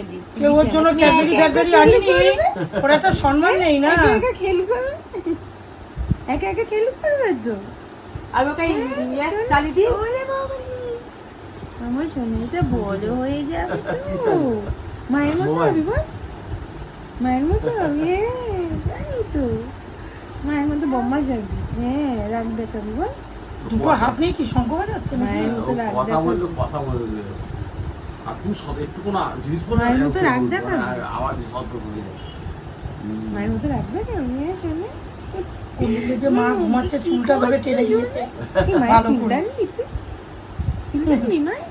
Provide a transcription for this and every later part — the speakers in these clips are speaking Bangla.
থেকে দিচ্ছি। কেউ ওর জন্য ক্যাডবেরি ক্যাডবেরি আনিনি, ওরা তো সম্মান নেই না। একা একা খেলু করবে, একা একা খেলু করবে তো। আর ওকে গ্যাস চালিয়ে দিই। ওরে বাবা রে, আমার সোনাটা বড় হয়ে যাবে তো। মায়ের মতো হবি বল, মায়ের মতো হবি। হ্যাঁ জানি তো, মায়ের মতো বম্মাস হবি। হ্যাঁ রাগ দেখাবি বল। দুটো হাত নিয়ে কি শঙ্খ বাজাচ্ছে নাকি? মায়ের মতো রাগ কথা দেখাবি। বললো কথা বলবে আর তুমি সব একটু কোনো জিনিস বলে মায়ের মতো রাগ দেখাবি। আওয়াজ শব্দ করে মায়ের মতো রাগ দেখাবি। হ্যাঁ শোনে, কোলে লেগে মা ঘুমাচ্ছে, চুলটা ধরে টেনে দিয়েছে। কি মায়ের ভালো চিন্তা করে। নিবি তুই? চিন্তা নিবি মায়ের?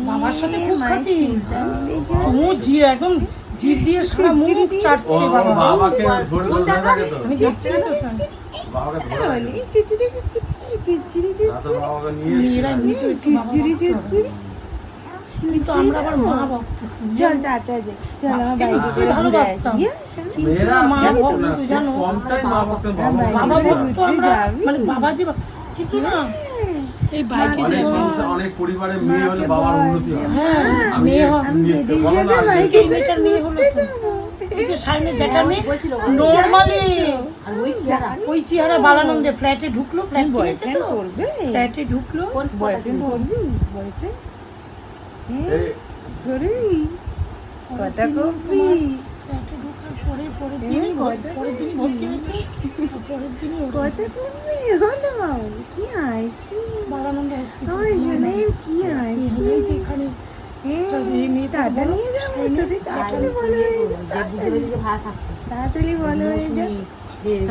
বাবার সাথে খুব মায়ের খাতি। চিন্তা নিবি শোনে। চুমু জিয়ে একদম জিভ দিয়ে সারা মুখ চাটছে বাবা। বাবাকে ধরে ধরে থাকে তো আমি দেখছি তো বাবাকে ধরে হ্যাঁ, বলি, চিচিরি চিচিরি, চিচিরি না তো চিচিরি। বাবাকে নিয়ে মেয়েরা এমনিতে একটু বাবা চিচিরি ভক্ত হয়। চিচিরি। কিন্তু আমরা আবার মা ভক্ত। চল তাতে যে চল আমার বাড়ি বাবাকে থেকে ঘুরে ভালোবাসতাম। আসি, হ্যাঁ? কিন্তু মেয়েরা মা জানো তো ভক্ত না, জানো, খুব কম টাইম মা ভক্ত বাবা ভক্ত আমরা, যাবি? মানে বাবা যে কিন্তু না এই বাইকে যে অনেক সংসার অনেক পরিবারে মেয়ে হলে বাবার উন্নতি হয় হ্যাঁ আমি মেয়ে হয়। আমি মেয়ে- দিদির বলো না, সাথে আমি বাইকে এই মেয়েটার মেয়ে হলো তো। যাবো। এই যে সামনে যেটা মেয়ে বলছিল নরমালি আর ওই চেহারা ওই চেহারা বালানন্দে ফ্ল্যাটে ঢুকলো, ফ্ল্যাট কিনেছে বয়ফ্রেন্ড তো করবে? ফ্ল্যাটে ঢুকলো, বয়ফ্রেন্ড করবি? বয়ফ্রেন্ড? হ্যাঁ, এই করবি? কথা কবি? ফ্ল্যাটে ঢোকার পরে পরের হ্যাঁ, দিনই কথা পরের দিনই ভর্তি হয়েছে। আর পরের দিনই ওর কথা কবি? হলো মামু, কি হাসি। বালানন্দ আমার হসপিটাল শোনে কি হাসি। এখানে হ্যাঁ, এই মেয়েটা টাটা বলো, নিয়ে যাবো এই তো, তুই মেয়েটা তাড়াতাড়ি বলো হয়ে যা, যে বুঝে বুঝে যে ভাড়া থাকতো তাড়াতাড়ি বলো হয়ে যা।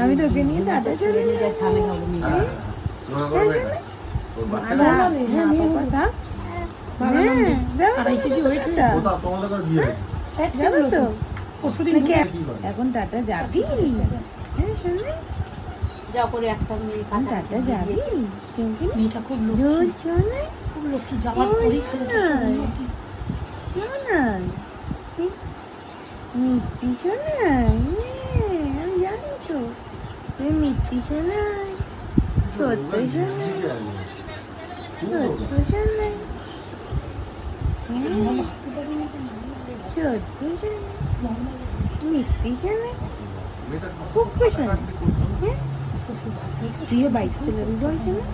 আমি তোকে নিয়ে টাটা চলে যাবো। ঝামেলা হবে না। হ্যাঁ, শোনা করবে না ওর বাচ্চারা না, বলে, হ্যাঁ, মা নিয়ে বাবা নেবো। থাক। বালানন্দে হ্যাঁ, যাবো তো, 2.5 কেজি ওয়েট টাটা। হয়েছে। ওটা তোমাদের করে দিয়ে গেছে ফ্ল্যাট যাবো কিনলো তো? তো পরশুদিন নাকি ঢুকে- কি করে? এখন টাটা যাবি? হ্যাঁ শোনে, যা করে একটা মেয়ে এখন টাটা যাবি? চলবি? মেয়েটা খুব জোর লক্ষ্মী, শোনে, খুব লক্ষ্মী, যাওয়ার পরেই ছেলেটা সব উন্নতি। শোনাই, মিথ্যি শোনাই। আমি জানি তো তুই মিথ্যি শোনাই, ছোট্ট শোনাই, ছোট্ট শোনাই, ছোট্ট শোনাই, মিথ্যি শোনাই, মেয়েটা খুব খুশি শোনাই। হ্যাঁ, শ্বশুর বাড়িতে তুইও বাইক চালাবি বল শোনা,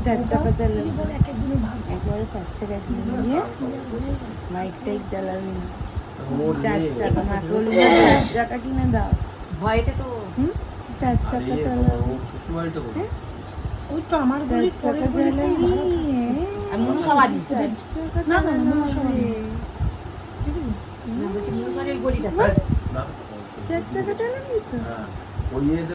চার চাকা চালাবি, বলে এক একজনের ভাগ একবারে চার চাকা কিনে নিয়ে বাইক টাইক চালাবি না, ওর চার মেয়ে। চাকা মা বলি চার চাকা কিনে দাও। ভয়টা তো হুম, চার আরে চাকা বাবা, চালাবি, ওর শ্বশুরবাড়িটা কোথায়? ওই তো আমার চার গলি চাকা পরের গলিতেই চালাবি। ভাড়া থাকে। আর মনসাবাড়ি। চার চাকা না, না, না, চালাবি। মনসাবাড়ি। না বলছি মনসাবাড়ি ওই গলিটা না, চার চাকা চালাবি তো? হ্যাঁ, ওই এদের